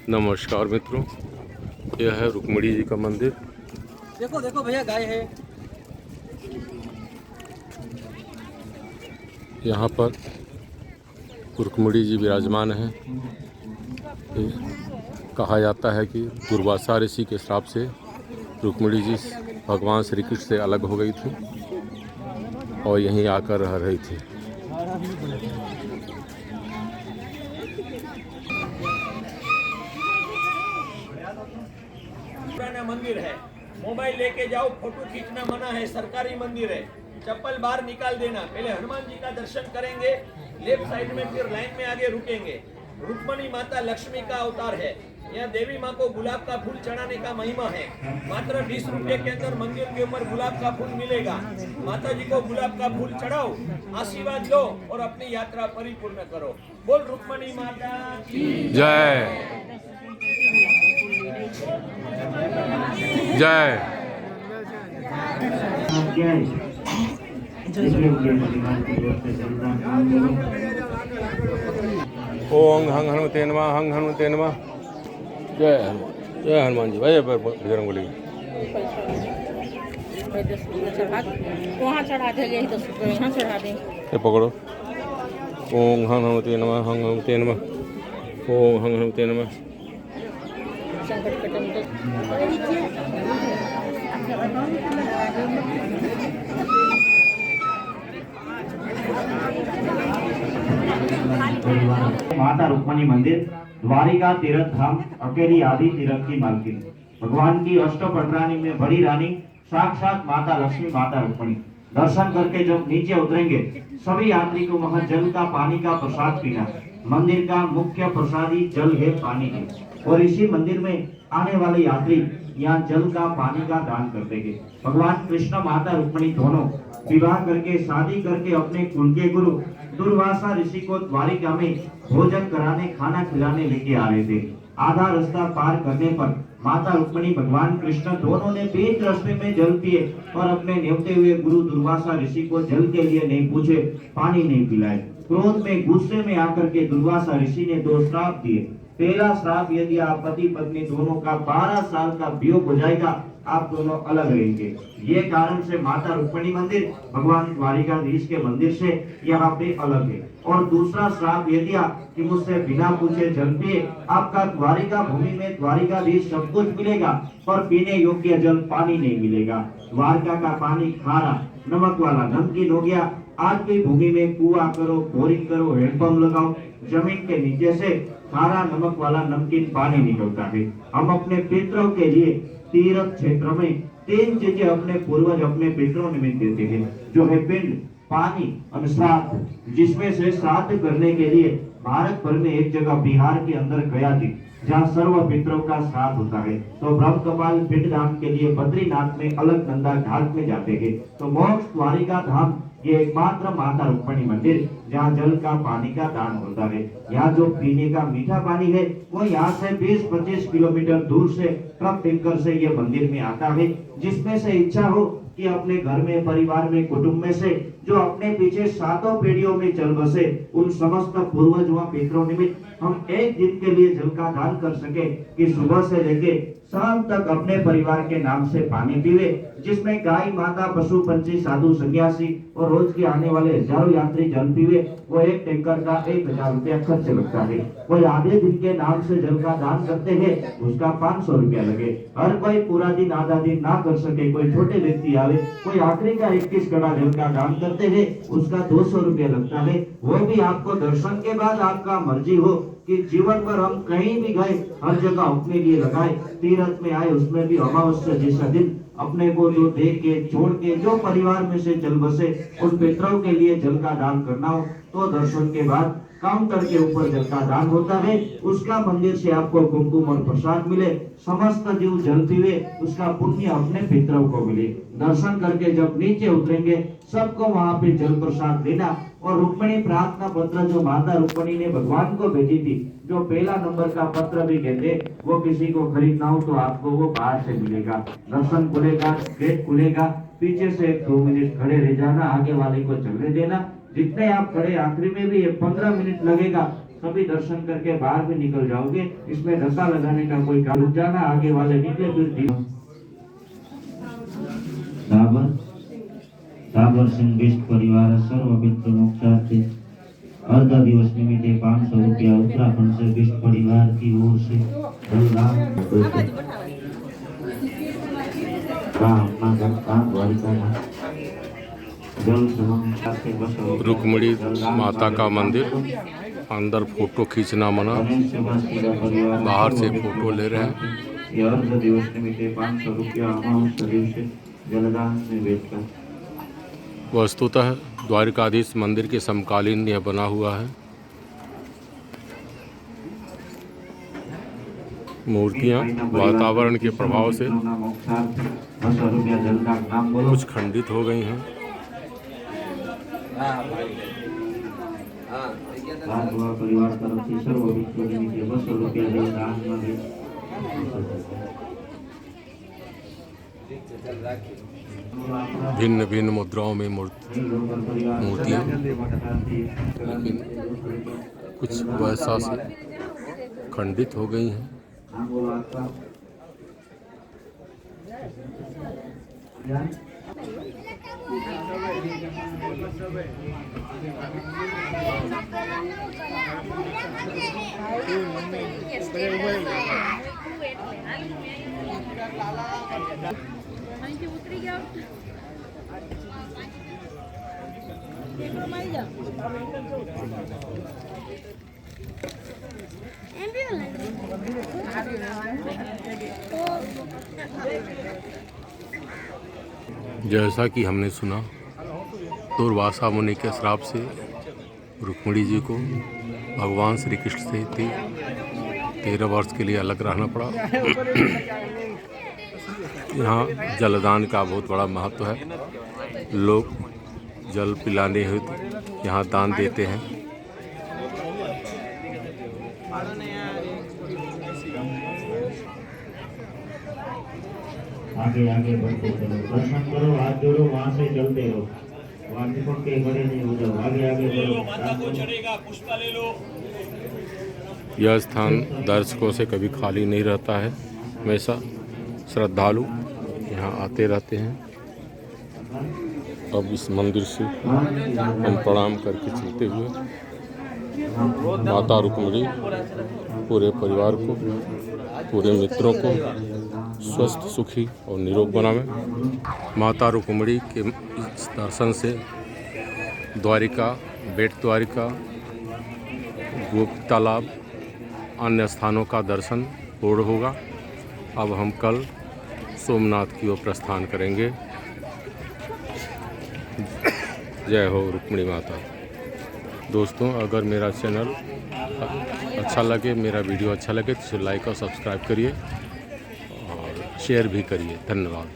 नमस्कार मित्रों, यह है रुक्मिणी जी का मंदिर। देखो देखो भैया, गाय है। यहाँ पर रुक्मिणी जी विराजमान हैं। कहा जाता है कि दुर्वासा ऋषि के श्राप से रुक्मिणी जी भगवान श्री कृष्ण से अलग हो गई थी और यहीं आकर रह रही थी। पुराना मंदिर है, मोबाइल लेके जाओ, फोटो खींचना मना है। सरकारी मंदिर है, चप्पल बाहर निकाल देना। पहले हनुमान जी का दर्शन करेंगे, लेफ्ट साइड में, फिर लाइन में आगे रुकेंगे। रुक्मिणी माता लक्ष्मी का अवतार है। यहाँ देवी माँ को गुलाब का फूल चढ़ाने का महिमा है। मात्र 20 रुपए के अंदर मंदिर के ऊपर गुलाब का फूल मिलेगा। माता जी को गुलाब का फूल चढ़ाओ, आशीर्वाद लो और अपनी यात्रा परिपूर्ण करो। बोल रुक्मिणी माता की जय जय। ओम हंग हनुमते नमः, हंग हनुमते नमः। जय हनुमान, जय हनुमान जी। भाई बजरंगबली वहाँ चढ़ा दे, यही 10 रुपये यहाँ चढ़ा दें। ये पकड़ो। ओम हंग हनुमते नमः, हंग हनुमते नमः। ओम हंग हनुमते नमः। संकट कटन माता रुक्मिणी मंदिर, द्वारिका तीर्थ धाम, अकेली आदि तीर्थ की मालकिन, भगवान की अष्टपटरानी में बड़ी रानी साक्षात माता लक्ष्मी, माता रुक्मिणी। दर्शन करके जब नीचे उतरेंगे, सभी यात्री को वहां जल का, पानी का प्रसाद पीना। मंदिर का मुख्य प्रसादी जल है, पानी है। और इसी मंदिर में आने वाले यात्री यहाँ जल का, पानी का दान करते हैं। भगवान कृष्ण माता रुक्मिणी दोनों विवाह करके, शादी करके अपने कुल के गुरु दुर्वासा ऋषि को द्वारिका में भोजन कराने, खाना खिलाने लेके आ रहे थे। आधा रास्ता पार करने पर माता रुक्मिणी, भगवान कृष्ण दोनों ने बीच रास्ते में जल पिए और अपने न्योते हुए गुरु दुर्वासा ऋषि को जल के लिए नहीं पूछे, पानी नहीं पिलाए। क्रोध में, गुस्से में आकर के दुर्वासा ऋषि ने 2 श्राप दिए। पहला श्राप, यदि आप पति पत्नी दोनों का 12 साल का वियोग हो जाएगा, आप दोनों अलग रहेंगे। ये कारण से माता रुक्मिणी मंदिर भगवान द्वारिकाधीश के मंदिर से यहाँ पे अलग है। और दूसरा श्राप ये दिया कि मुझसे बिना पूछे जल पिए, आपका द्वारिका भूमि में द्वारिकाधीश सब कुछ मिलेगा पर पीने योग्य जल, पानी नहीं मिलेगा। द्वारका का पानी खारा, नमक वाला, नमकीन हो गया। आज की भूमि में कुआं करो, बोरिंग करो, हैंडपंप लगाओ, जमीन के नीचे से खारा, नमक वाला, नमकीन पानी निकलता है। हम अपने पितरों के लिए तीर्थ क्षेत्र में 3 चीजें अपने पूर्वज अपने पितरों निमित्त देते हैं, जो है पिंड, पानी और श्राद्ध। जिसमें से श्राद्ध करने के लिए भारत भर में एक जगह बिहार के अंदर गया थी, जहाँ सर्व पितरों का श्राद्ध होता है। तो ब्रह्म कपाल पिंड धाम के लिए बद्रीनाथ में अलकनंदा घाट में जाते हैं। तो मोक्ष द्वारिका धाम ये एकमात्र माता रुक्मिणी मंदिर जहाँ जल का, पानी का दान होता है। यहाँ जो पीने का मीठा पानी है वो यहाँ से 20-25 किलोमीटर दूर से ट्रक टैंकर से ये मंदिर में आता है। जिसमें से इच्छा हो कि अपने घर में, परिवार में, कुटुंब में से जो अपने पीछे 7 पीढ़ियों में चल बसे, उन समस्त पूर्वज व पितरों निमित्त हम एक दिन के लिए जल का दान कर सके कि सुबह से लेके शाम तक अपने परिवार के नाम से पानी पीवे। जिसमें गाय माता, पशु पंछी, साधु सन्यासी और रोज के आने वाले हजारों यात्री जल पीवे। वो एक टैंकर का 1000 रुपया खर्च लगता है। कोई आधे दिन के नाम से जल का दान करते हैं, उसका 500 रुपया लगे। हर कोई पूरा दिन, आधा दिन ना कर सके, कोई छोटे व्यक्ति आवे, कोई आखिरी का 21 कड़ा जल का दान करते हैं, उसका 200 रुपया लगता है। वो भी आपको दर्शन के बाद आपका मर्जी हो कि जीवन पर हम कहीं भी गए, हर जगह अपने लिए लगाए। तीर्थ में आए, उसमें भी अमावस्या जैसा दिन अपने को जो दे के, छोड़ के, जो परिवार में से चल बसे, उन पितरों के लिए जल का दान करना हो तो दर्शन के बाद काउंटर के ऊपर जल का दान होता है। उसका मंदिर से आपको कुमकुम और प्रसाद मिले, समस्त जीव जल पीवे, उसका पुण्य अपने पितरों को मिले। दर्शन करके जब नीचे उतरेंगे, सबको वहां पे जल प्रसाद देना। और रुक्मिणी प्रार्थना पत्र जो माता रुक्मिणी ने भगवान को भेजी थी, जो पहला नंबर का पत्र भी कहते, वो किसी को खरीदना हो तो आपको वो बाहर से मिलेगा। दर्शन खुलेगा, गेट खुलेगा, पीछे से 2 मिनट खड़े रह जाना, आगे वाले को चलने देना। जितने आप खड़े, आखिरी में भी 15 मिनट लगेगा, सभी दर्शन करके बाहर भी निकल जाओगे। इसमें धक्का लगाने का कोई काम रुक जाना, आगे वाले निकले फिर डाबर सिंह बिष्ट परिवार सर्व मित्र मोक्षार्थी अर्ध दिवस निमित्ते 500 रुपया उत्तराखंड से बिष्ट परिवार की ओर से रुक्मिणी माता का मंदिर, अंदर फोटो खींचना मना, बाहर से फोटो ले रहे हैं। अर्ध दिवस निमित्ते 500 रुपया अमावस दिवसे जलदान में बेचकर। वस्तुतः द्वारिकाधीश मंदिर के समकालीन यह बना हुआ है। मूर्तियां वातावरण के प्रभाव से कुछ खंडित हो गई हैं। परिवार तरफ से सर्व निमित्ते 200 रुपया जलदान में भिन्न भिन्न मुद्राओं में मूर्तियाँ, लेकिन कुछ वैसा से खंडित हो गई हैं। जैसा कि हमने सुना, दुर्वासा मुनि के श्राप से रुक्मिणी जी को भगवान श्री कृष्ण से 13 वर्ष के लिए अलग रहना पड़ा। यहाँ जलदान का बहुत बड़ा महत्व है। लोग जल पिलाने हेतु यहाँ दान देते हैं। आगे आगे बढ़ते चलो, दर्शन करो, हाथ जोड़ो, वहाँ से चलते रहो, वहाँ चिपक के खड़े नहीं हो जाओ, आगे आगे बढ़ो। माता को चढ़ेगा, पुष्पा ले लो। यह स्थान दर्शकों से कभी खाली नहीं रहता है। हमेशा श्रद्धालु यहाँ आते रहते हैं। अब इस मंदिर से हम प्रणाम करके चलते हुए माता रुक्मिणी पूरे परिवार को, पूरे मित्रों को स्वस्थ, सुखी और निरोग बनावे। माता रुक्मिणी के इस दर्शन से द्वारिका, बेट द्वारिका, गोप तालाब, अन्य स्थानों का दर्शन पूर्ण होगा। अब हम कल सोमनाथ की ओर प्रस्थान करेंगे। जय हो रुक्मिणी माता। दोस्तों, अगर मेरा चैनल अच्छा लगे, मेरा वीडियो अच्छा लगे तो लाइक और सब्सक्राइब करिए और शेयर भी करिए। धन्यवाद।